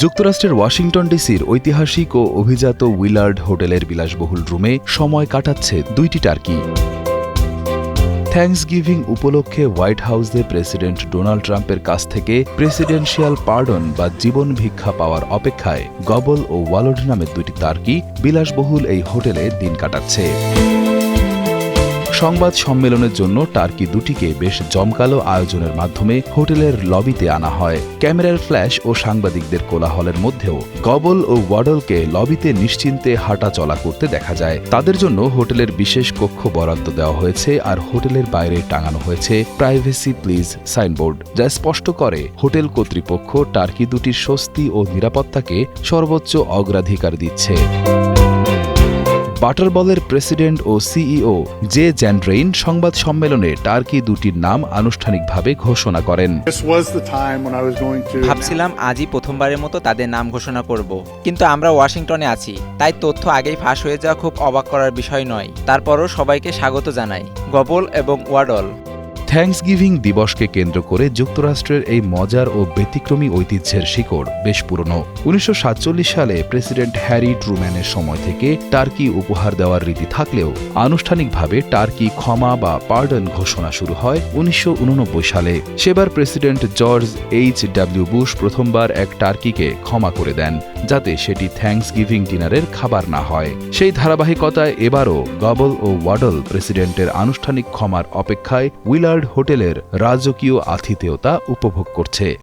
যুক্তরাষ্ট্রের ওয়াশিংটন ডিসির ঐতিহাসিক ও অভিজাত উইলার্ড হোটেলের বিলাসবহুল রুমে সময় কাটাচ্ছে দুইটি টার্কি। থ্যাঙ্কসগিভিং উপলক্ষে হোয়াইট হাউসে প্রেসিডেন্ট ডোনাল্ড ট্রাম্পের কাছ থেকে প্রেসিডেন্সিয়াল পার্ডন বা জীবন ভিক্ষা পাওয়ার অপেক্ষায় গবল ও ওয়ালড নামের দুটি টার্কি বিলাসবহুল এই হোটেলে দিন কাটাচ্ছে। সংবাদ সম্মেলনের জন্য টার্কি দুটিকে বেশ জমকালো আয়োজনের মাধ্যমে হোটেলের লবিতে আনা হয়। ক্যামেরার ফ্ল্যাশ ও সাংবাদিকদের কোলাহলের মধ্যেও গবল ও ওয়াডলকে লবিতে নিশ্চিন্তে হাঁটা চলা করতে দেখা যায়। তাদের জন্য হোটেলের বিশেষ কক্ষ বরাদ্দ দেওয়া হয়েছে আর হোটেলের বাইরে টাঙানো হয়েছে প্রাইভেসি প্লিজ সাইনবোর্ড, যা স্পষ্ট করে হোটেল কর্তৃপক্ষ টার্কি দুটির স্বস্তি ও নিরাপত্তাকে সর্বোচ্চ অগ্রাধিকার দিচ্ছে। বাটারবলের প্রেসিডেন্ট ও সিইও জে জ্যান্ড্রেইন সংবাদ সম্মেলনে টার্কি দুটির নাম আনুষ্ঠানিকভাবে ঘোষণা করেন। ভাবছিলাম আজই প্রথমবারের মতো তাদের নাম ঘোষণা করব, কিন্তু আমরা ওয়াশিংটনে আছি, তাই তথ্য আগেই ফাঁস হয়ে যাওয়া খুব অবাক করার বিষয় নয়। তারপরও সবাইকে স্বাগত জানাই, গবল এবং ওয়াডল। থ্যাঙ্কসগিভিং দিবসকে কেন্দ্র করে যুক্তরাষ্ট্রের এই মজার ও ব্যতিক্রমী ঐতিহ্যের শিকড় বেশ পুরনো। ১৯৪৭ সালে প্রেসিডেন্ট হ্যারি ট্রুম্যানের সময় থেকে টার্কি উপহার দেওয়ার রীতি থাকলেও আনুষ্ঠানিকভাবে টার্কি ক্ষমা বা পার্ডন ঘোষণা শুরু হয় ১৯৮৯ সালে। সেবার প্রেসিডেন্ট জর্জ H.W. বুশ প্রথমবার এক টার্কিকে ক্ষমা করে দেন, যাতে সেটি থ্যাঙ্কসগিভিং ডিনারের খাবার না হয়। সেই ধারাবাহিকতায় এবারও গবল ও ওয়াডল প্রেসিডেন্টের আনুষ্ঠানিক ক্ষমার অপেক্ষায় উইলার্ড হোটেলের রাজকীয় আতিথেয়তা উপভোগ করছে।